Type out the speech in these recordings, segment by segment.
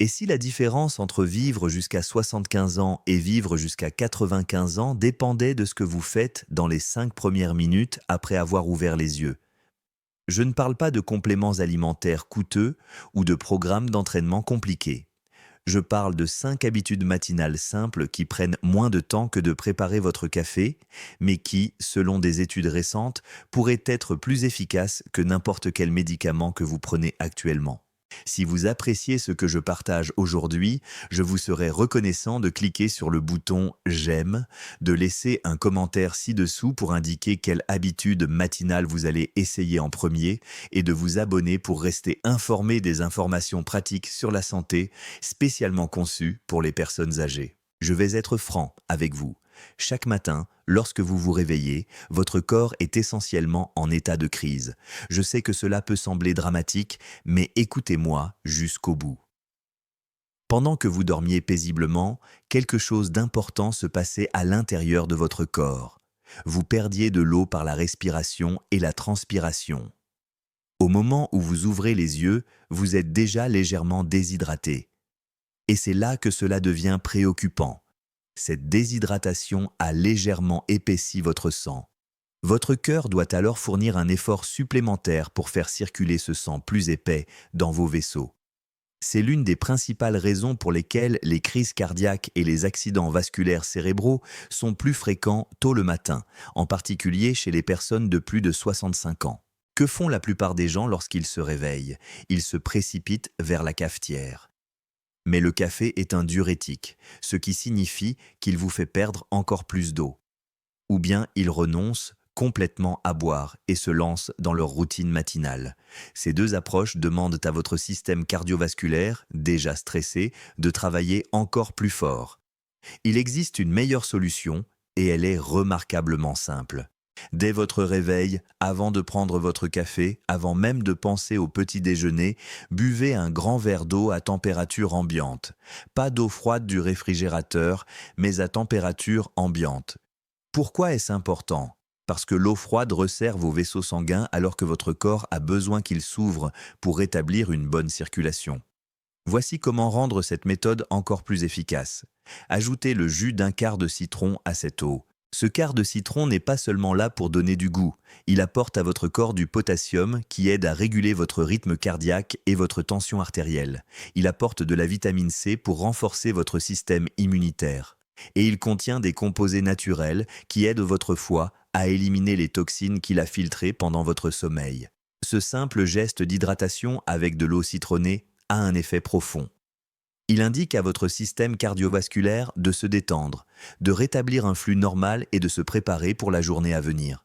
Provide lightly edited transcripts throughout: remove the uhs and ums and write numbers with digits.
Et si la différence entre vivre jusqu'à 75 ans et vivre jusqu'à 95 ans dépendait de ce que vous faites dans les 5 premières minutes après avoir ouvert les yeux? Je ne parle pas de compléments alimentaires coûteux ou de programmes d'entraînement compliqués. Je parle de 5 habitudes matinales simples qui prennent moins de temps que de préparer votre café, mais qui, selon des études récentes, pourraient être plus efficaces que n'importe quel médicament que vous prenez actuellement. Si vous appréciez ce que je partage aujourd'hui, je vous serais reconnaissant de cliquer sur le bouton «J'aime», de laisser un commentaire ci-dessous pour indiquer quelle habitude matinale vous allez essayer en premier et de vous abonner pour rester informé des informations pratiques sur la santé spécialement conçues pour les personnes âgées. Je vais être franc avec vous. Chaque matin, lorsque vous vous réveillez, votre corps est essentiellement en état de crise. Je sais que cela peut sembler dramatique, mais écoutez-moi jusqu'au bout. Pendant que vous dormiez paisiblement, quelque chose d'important se passait à l'intérieur de votre corps. Vous perdiez de l'eau par la respiration et la transpiration. Au moment où vous ouvrez les yeux, vous êtes déjà légèrement déshydraté. Et c'est là que cela devient préoccupant. Cette déshydratation a légèrement épaissi votre sang. Votre cœur doit alors fournir un effort supplémentaire pour faire circuler ce sang plus épais dans vos vaisseaux. C'est l'une des principales raisons pour lesquelles les crises cardiaques et les accidents vasculaires cérébraux sont plus fréquents tôt le matin, en particulier chez les personnes de plus de 65 ans. Que font la plupart des gens lorsqu'ils se réveillent? Ils se précipitent vers la cafetière. Mais le café est un diurétique, ce qui signifie qu'il vous fait perdre encore plus d'eau. Ou bien ils renoncent complètement à boire et se lancent dans leur routine matinale. Ces deux approches demandent à votre système cardiovasculaire, déjà stressé, de travailler encore plus fort. Il existe une meilleure solution et elle est remarquablement simple. Dès votre réveil, avant de prendre votre café, avant même de penser au petit déjeuner, buvez un grand verre d'eau à température ambiante. Pas d'eau froide du réfrigérateur, mais à température ambiante. Pourquoi est-ce important? Parce que l'eau froide resserre vos vaisseaux sanguins alors que votre corps a besoin qu'ils s'ouvrent pour rétablir une bonne circulation. Voici comment rendre cette méthode encore plus efficace. Ajoutez le jus d'un quart de citron à cette eau. Ce quart de citron n'est pas seulement là pour donner du goût, il apporte à votre corps du potassium qui aide à réguler votre rythme cardiaque et votre tension artérielle. Il apporte de la vitamine C pour renforcer votre système immunitaire. Et il contient des composés naturels qui aident votre foie à éliminer les toxines qu'il a filtrées pendant votre sommeil. Ce simple geste d'hydratation avec de l'eau citronnée a un effet profond. Il indique à votre système cardiovasculaire de se détendre, de rétablir un flux normal et de se préparer pour la journée à venir.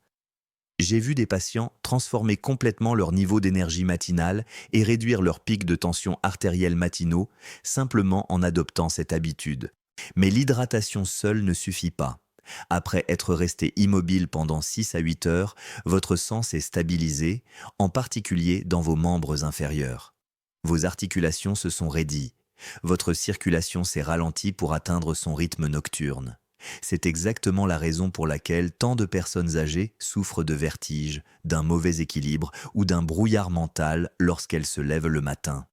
J'ai vu des patients transformer complètement leur niveau d'énergie matinale et réduire leurs pics de tension artérielle matinaux simplement en adoptant cette habitude. Mais l'hydratation seule ne suffit pas. Après être resté immobile pendant 6 à 8 heures, votre sang s'est stabilisé, en particulier dans vos membres inférieurs. Vos articulations se sont raidies. Votre circulation s'est ralentie pour atteindre son rythme nocturne. C'est exactement la raison pour laquelle tant de personnes âgées souffrent de vertiges, d'un mauvais équilibre ou d'un brouillard mental lorsqu'elles se lèvent le matin.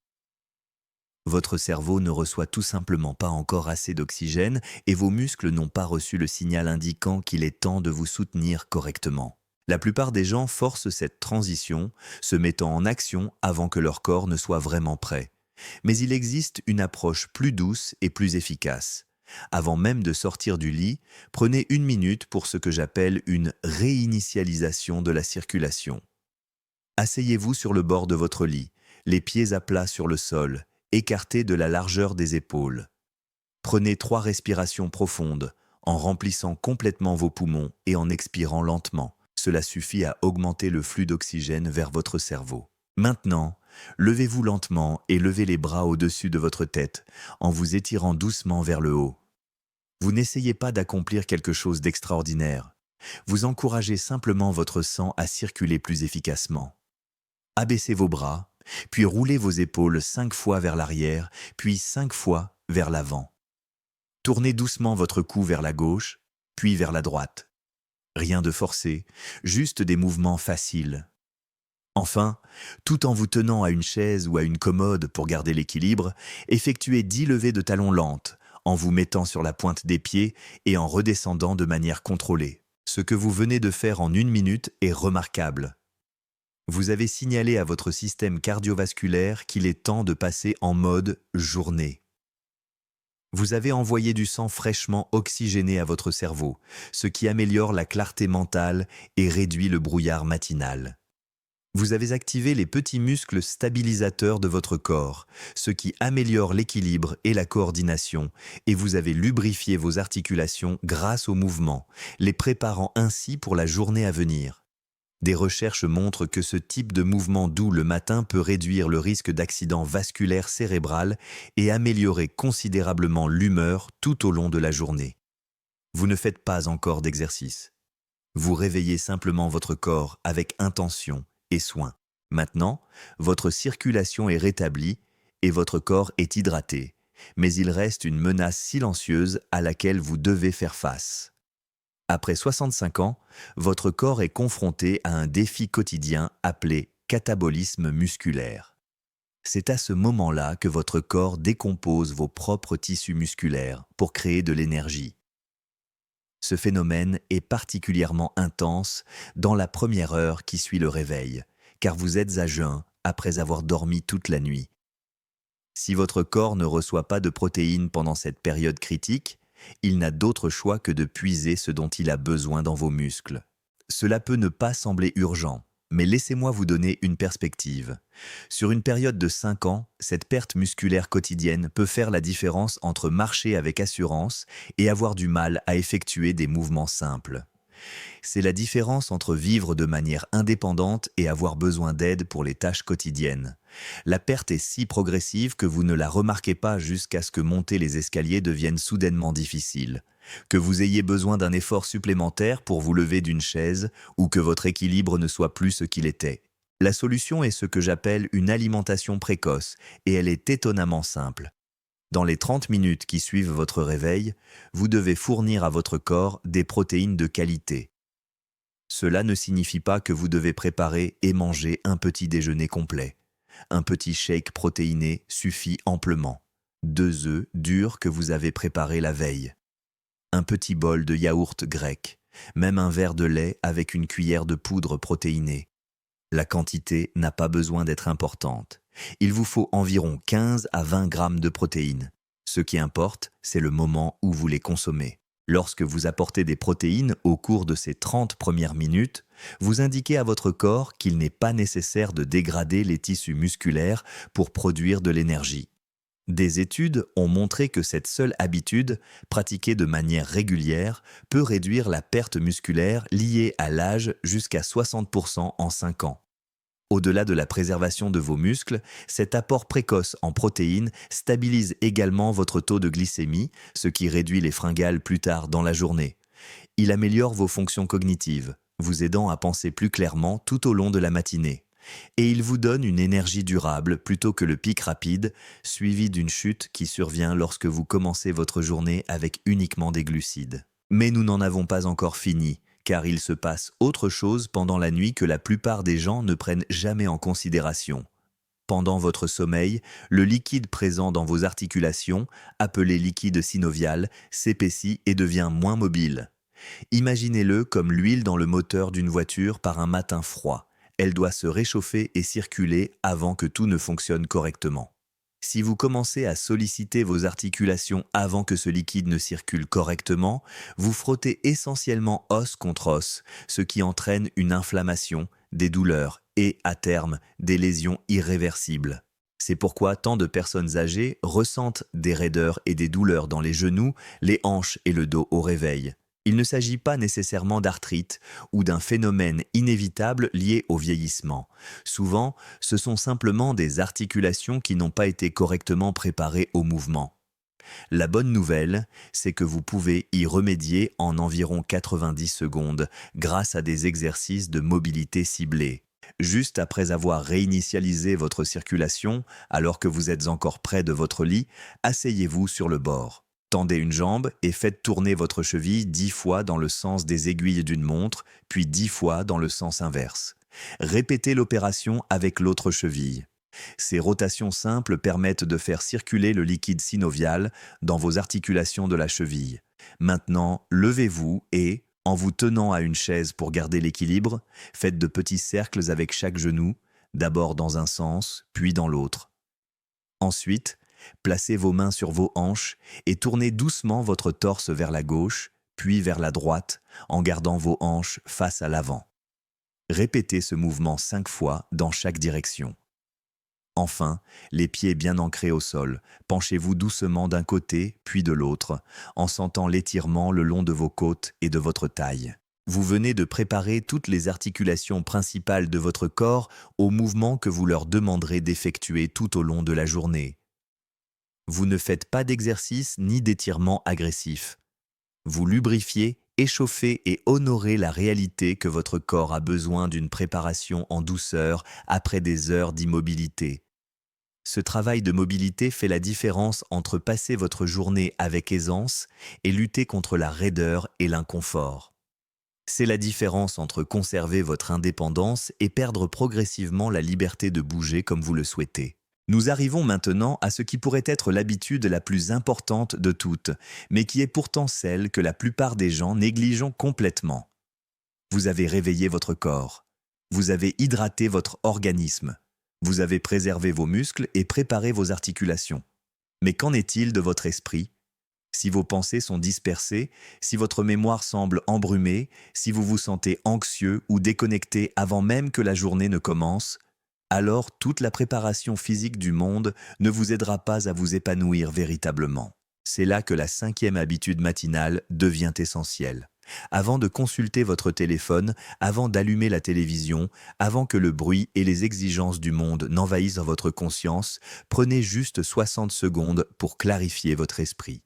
Votre cerveau ne reçoit tout simplement pas encore assez d'oxygène et vos muscles n'ont pas reçu le signal indiquant qu'il est temps de vous soutenir correctement. La plupart des gens forcent cette transition, se mettant en action avant que leur corps ne soit vraiment prêt. Mais il existe une approche plus douce et plus efficace. Avant même de sortir du lit, prenez 1 minute pour ce que j'appelle une réinitialisation de la circulation. Asseyez-vous sur le bord de votre lit, les pieds à plat sur le sol, écartés de la largeur des épaules. Prenez 3 respirations profondes, en remplissant complètement vos poumons et en expirant lentement. Cela suffit à augmenter le flux d'oxygène vers votre cerveau. Maintenant, levez-vous lentement et levez les bras au-dessus de votre tête, en vous étirant doucement vers le haut. Vous n'essayez pas d'accomplir quelque chose d'extraordinaire. Vous encouragez simplement votre sang à circuler plus efficacement. Abaissez vos bras, puis roulez vos épaules 5 fois vers l'arrière, puis 5 fois vers l'avant. Tournez doucement votre cou vers la gauche, puis vers la droite. Rien de forcé, juste des mouvements faciles. Enfin, tout en vous tenant à une chaise ou à une commode pour garder l'équilibre, effectuez 10 levées de talons lentes, en vous mettant sur la pointe des pieds et en redescendant de manière contrôlée. Ce que vous venez de faire en 1 minute est remarquable. Vous avez signalé à votre système cardiovasculaire qu'il est temps de passer en mode journée. Vous avez envoyé du sang fraîchement oxygéné à votre cerveau, ce qui améliore la clarté mentale et réduit le brouillard matinal. Vous avez activé les petits muscles stabilisateurs de votre corps, ce qui améliore l'équilibre et la coordination, et vous avez lubrifié vos articulations grâce au mouvement, les préparant ainsi pour la journée à venir. Des recherches montrent que ce type de mouvement doux le matin peut réduire le risque d'accident vasculaire cérébral et améliorer considérablement l'humeur tout au long de la journée. Vous ne faites pas encore d'exercice. Vous réveillez simplement votre corps avec intention et soin. Maintenant, votre circulation est rétablie et votre corps est hydraté, mais il reste une menace silencieuse à laquelle vous devez faire face. Après 65 ans, votre corps est confronté à un défi quotidien appelé catabolisme musculaire. C'est à ce moment-là que votre corps décompose vos propres tissus musculaires pour créer de l'énergie. Ce phénomène est particulièrement intense dans la première heure qui suit le réveil, car vous êtes à jeun après avoir dormi toute la nuit. Si votre corps ne reçoit pas de protéines pendant cette période critique, il n'a d'autre choix que de puiser ce dont il a besoin dans vos muscles. Cela peut ne pas sembler urgent, mais laissez-moi vous donner une perspective. Sur une période de 5 ans, cette perte musculaire quotidienne peut faire la différence entre marcher avec assurance et avoir du mal à effectuer des mouvements simples. C'est la différence entre vivre de manière indépendante et avoir besoin d'aide pour les tâches quotidiennes. La perte est si progressive que vous ne la remarquez pas jusqu'à ce que monter les escaliers devienne soudainement difficile, que vous ayez besoin d'un effort supplémentaire pour vous lever d'une chaise ou que votre équilibre ne soit plus ce qu'il était. La solution est ce que j'appelle une alimentation précoce et elle est étonnamment simple. Dans les 30 minutes qui suivent votre réveil, vous devez fournir à votre corps des protéines de qualité. Cela ne signifie pas que vous devez préparer et manger un petit déjeuner complet. Un petit shake protéiné suffit amplement. 2 œufs durs que vous avez préparés la veille. Un petit bol de yaourt grec, même un verre de lait avec une cuillère de poudre protéinée. La quantité n'a pas besoin d'être importante. Il vous faut environ 15 à 20 grammes de protéines. Ce qui importe, c'est le moment où vous les consommez. Lorsque vous apportez des protéines au cours de ces 30 premières minutes, vous indiquez à votre corps qu'il n'est pas nécessaire de dégrader les tissus musculaires pour produire de l'énergie. Des études ont montré que cette seule habitude, pratiquée de manière régulière, peut réduire la perte musculaire liée à l'âge jusqu'à 60% en 5 ans. Au-delà de la préservation de vos muscles, cet apport précoce en protéines stabilise également votre taux de glycémie, ce qui réduit les fringales plus tard dans la journée. Il améliore vos fonctions cognitives, vous aidant à penser plus clairement tout au long de la matinée. Et il vous donne une énergie durable plutôt que le pic rapide, suivi d'une chute qui survient lorsque vous commencez votre journée avec uniquement des glucides. Mais nous n'en avons pas encore fini, car il se passe autre chose pendant la nuit que la plupart des gens ne prennent jamais en considération. Pendant votre sommeil, le liquide présent dans vos articulations, appelé liquide synovial, s'épaissit et devient moins mobile. Imaginez-le comme l'huile dans le moteur d'une voiture par un matin froid. Elle doit se réchauffer et circuler avant que tout ne fonctionne correctement. Si vous commencez à solliciter vos articulations avant que ce liquide ne circule correctement, vous frottez essentiellement os contre os, ce qui entraîne une inflammation, des douleurs et, à terme, des lésions irréversibles. C'est pourquoi tant de personnes âgées ressentent des raideurs et des douleurs dans les genoux, les hanches et le dos au réveil. Il ne s'agit pas nécessairement d'arthrite ou d'un phénomène inévitable lié au vieillissement. Souvent, ce sont simplement des articulations qui n'ont pas été correctement préparées au mouvement. La bonne nouvelle, c'est que vous pouvez y remédier en environ 90 secondes grâce à des exercices de mobilité ciblés. Juste après avoir réinitialisé votre circulation, alors que vous êtes encore près de votre lit, asseyez-vous sur le bord. Tendez une jambe et faites tourner votre cheville 10 fois dans le sens des aiguilles d'une montre, puis 10 fois dans le sens inverse. Répétez l'opération avec l'autre cheville. Ces rotations simples permettent de faire circuler le liquide synovial dans vos articulations de la cheville. Maintenant, levez-vous et, en vous tenant à une chaise pour garder l'équilibre, faites de petits cercles avec chaque genou, d'abord dans un sens, puis dans l'autre. Ensuite, placez vos mains sur vos hanches et tournez doucement votre torse vers la gauche, puis vers la droite, en gardant vos hanches face à l'avant. Répétez ce mouvement 5 fois dans chaque direction. Enfin, les pieds bien ancrés au sol, penchez-vous doucement d'un côté puis de l'autre, en sentant l'étirement le long de vos côtes et de votre taille. Vous venez de préparer toutes les articulations principales de votre corps aux mouvements que vous leur demanderez d'effectuer tout au long de la journée. Vous ne faites pas d'exercice ni d'étirement agressif. Vous lubrifiez, échauffez et honorez la réalité que votre corps a besoin d'une préparation en douceur après des heures d'immobilité. Ce travail de mobilité fait la différence entre passer votre journée avec aisance et lutter contre la raideur et l'inconfort. C'est la différence entre conserver votre indépendance et perdre progressivement la liberté de bouger comme vous le souhaitez. Nous arrivons maintenant à ce qui pourrait être l'habitude la plus importante de toutes, mais qui est pourtant celle que la plupart des gens négligent complètement. Vous avez réveillé votre corps. Vous avez hydraté votre organisme. Vous avez préservé vos muscles et préparé vos articulations. Mais qu'en est-il de votre esprit ? Si vos pensées sont dispersées, si votre mémoire semble embrumée, si vous vous sentez anxieux ou déconnecté avant même que la journée ne commence, alors toute la préparation physique du monde ne vous aidera pas à vous épanouir véritablement. C'est là que la 5e habitude matinale devient essentielle. Avant de consulter votre téléphone, avant d'allumer la télévision, avant que le bruit et les exigences du monde n'envahissent votre conscience, prenez juste 60 secondes pour clarifier votre esprit.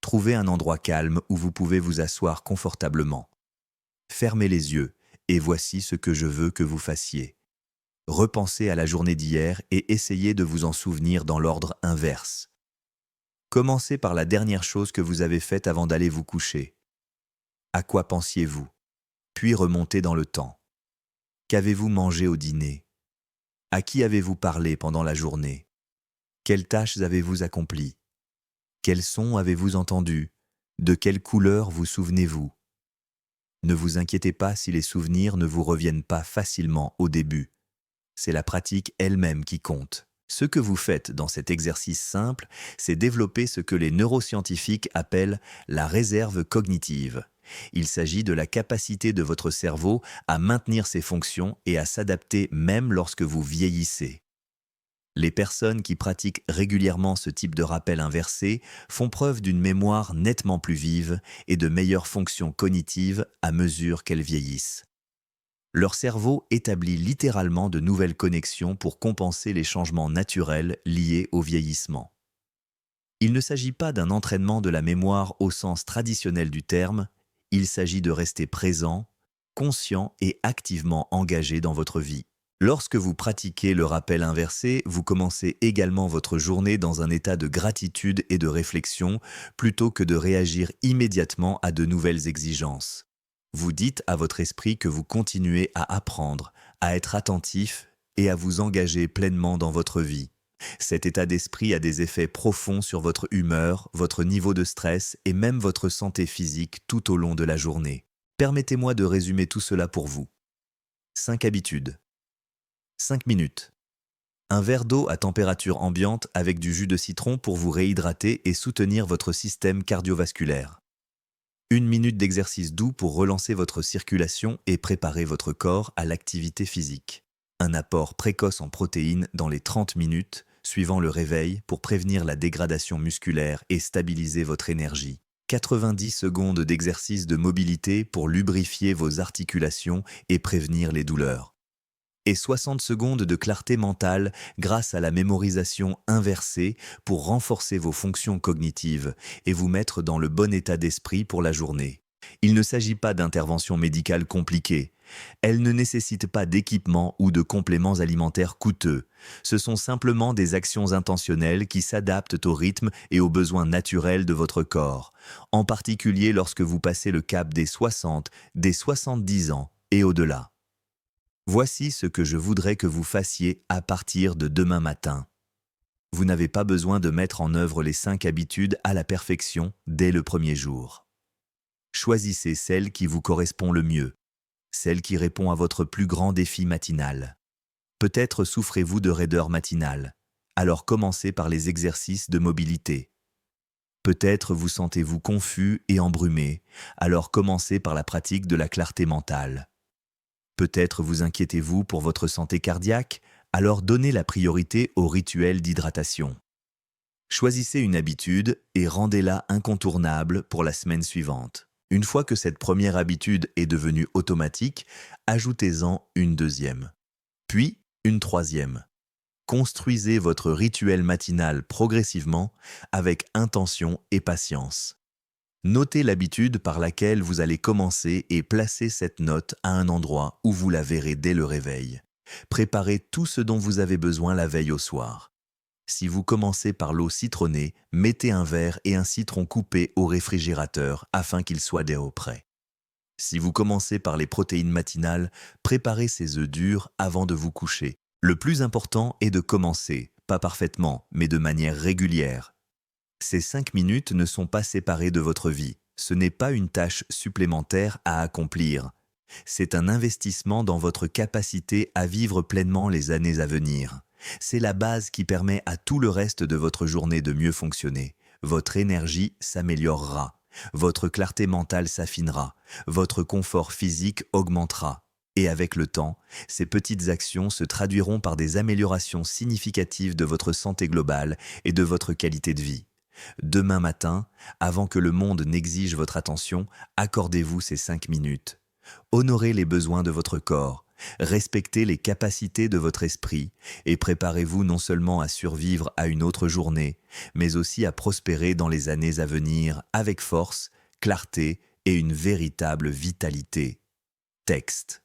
Trouvez un endroit calme où vous pouvez vous asseoir confortablement. Fermez les yeux et voici ce que je veux que vous fassiez. Repensez à la journée d'hier et essayez de vous en souvenir dans l'ordre inverse. Commencez par la dernière chose que vous avez faite avant d'aller vous coucher. À quoi pensiez-vous? Puis remontez dans le temps. Qu'avez-vous mangé au dîner? À qui avez-vous parlé pendant la journée? Quelles tâches avez-vous accomplies? Quels sons avez-vous entendus? De quelle couleur vous souvenez-vous? Ne vous inquiétez pas si les souvenirs ne vous reviennent pas facilement au début. C'est la pratique elle-même qui compte. Ce que vous faites dans cet exercice simple, c'est développer ce que les neuroscientifiques appellent la réserve cognitive. Il s'agit de la capacité de votre cerveau à maintenir ses fonctions et à s'adapter même lorsque vous vieillissez. Les personnes qui pratiquent régulièrement ce type de rappel inversé font preuve d'une mémoire nettement plus vive et de meilleures fonctions cognitives à mesure qu'elles vieillissent. Leur cerveau établit littéralement de nouvelles connexions pour compenser les changements naturels liés au vieillissement. Il ne s'agit pas d'un entraînement de la mémoire au sens traditionnel du terme, il s'agit de rester présent, conscient et activement engagé dans votre vie. Lorsque vous pratiquez le rappel inversé, vous commencez également votre journée dans un état de gratitude et de réflexion plutôt que de réagir immédiatement à de nouvelles exigences. Vous dites à votre esprit que vous continuez à apprendre, à être attentif et à vous engager pleinement dans votre vie. Cet état d'esprit a des effets profonds sur votre humeur, votre niveau de stress et même votre santé physique tout au long de la journée. Permettez-moi de résumer tout cela pour vous. 5 habitudes. 5 minutes. Un verre d'eau à température ambiante avec du jus de citron pour vous réhydrater et soutenir votre système cardiovasculaire. 1 minute d'exercice doux pour relancer votre circulation et préparer votre corps à l'activité physique. Un apport précoce en protéines dans les 30 minutes, suivant le réveil pour prévenir la dégradation musculaire et stabiliser votre énergie. 90 secondes d'exercice de mobilité pour lubrifier vos articulations et prévenir les douleurs. Et 60 secondes de clarté mentale grâce à la mémorisation inversée pour renforcer vos fonctions cognitives et vous mettre dans le bon état d'esprit pour la journée. Il ne s'agit pas d'intervention médicale compliquée, Elles ne nécessitent pas d'équipement ou de compléments alimentaires coûteux. Ce sont simplement des actions intentionnelles qui s'adaptent au rythme et aux besoins naturels de votre corps, en particulier lorsque vous passez le cap des 60, des 70 ans et au-delà. Voici ce que je voudrais que vous fassiez à partir de demain matin. Vous n'avez pas besoin de mettre en œuvre les 5 habitudes à la perfection dès le premier jour. Choisissez celle qui vous correspond le mieux, celle qui répond à votre plus grand défi matinal. Peut-être souffrez-vous de raideur matinale, alors commencez par les exercices de mobilité. Peut-être vous sentez-vous confus et embrumé, alors commencez par la pratique de la clarté mentale. Peut-être vous inquiétez-vous pour votre santé cardiaque, alors donnez la priorité au rituel d'hydratation. Choisissez une habitude et rendez-la incontournable pour la semaine suivante. Une fois que cette première habitude est devenue automatique, ajoutez-en une deuxième, puis une troisième. Construisez votre rituel matinal progressivement avec intention et patience. Notez l'habitude par laquelle vous allez commencer et placez cette note à un endroit où vous la verrez dès le réveil. Préparez tout ce dont vous avez besoin la veille au soir. Si vous commencez par l'eau citronnée, mettez un verre et un citron coupé au réfrigérateur afin qu'il soit dès au prêt. Si vous commencez par les protéines matinales, préparez ces œufs durs avant de vous coucher. Le plus important est de commencer, pas parfaitement, mais de manière régulière. Ces 5 minutes ne sont pas séparées de votre vie. Ce n'est pas une tâche supplémentaire à accomplir. C'est un investissement dans votre capacité à vivre pleinement les années à venir. C'est la base qui permet à tout le reste de votre journée de mieux fonctionner. Votre énergie s'améliorera, votre clarté mentale s'affinera, votre confort physique augmentera. Et avec le temps, ces petites actions se traduiront par des améliorations significatives de votre santé globale et de votre qualité de vie. Demain matin, avant que le monde n'exige votre attention, accordez-vous ces 5 minutes. Honorez les besoins de votre corps, respectez les capacités de votre esprit et préparez-vous non seulement à survivre à une autre journée, mais aussi à prospérer dans les années à venir avec force, clarté et une véritable vitalité. Texte.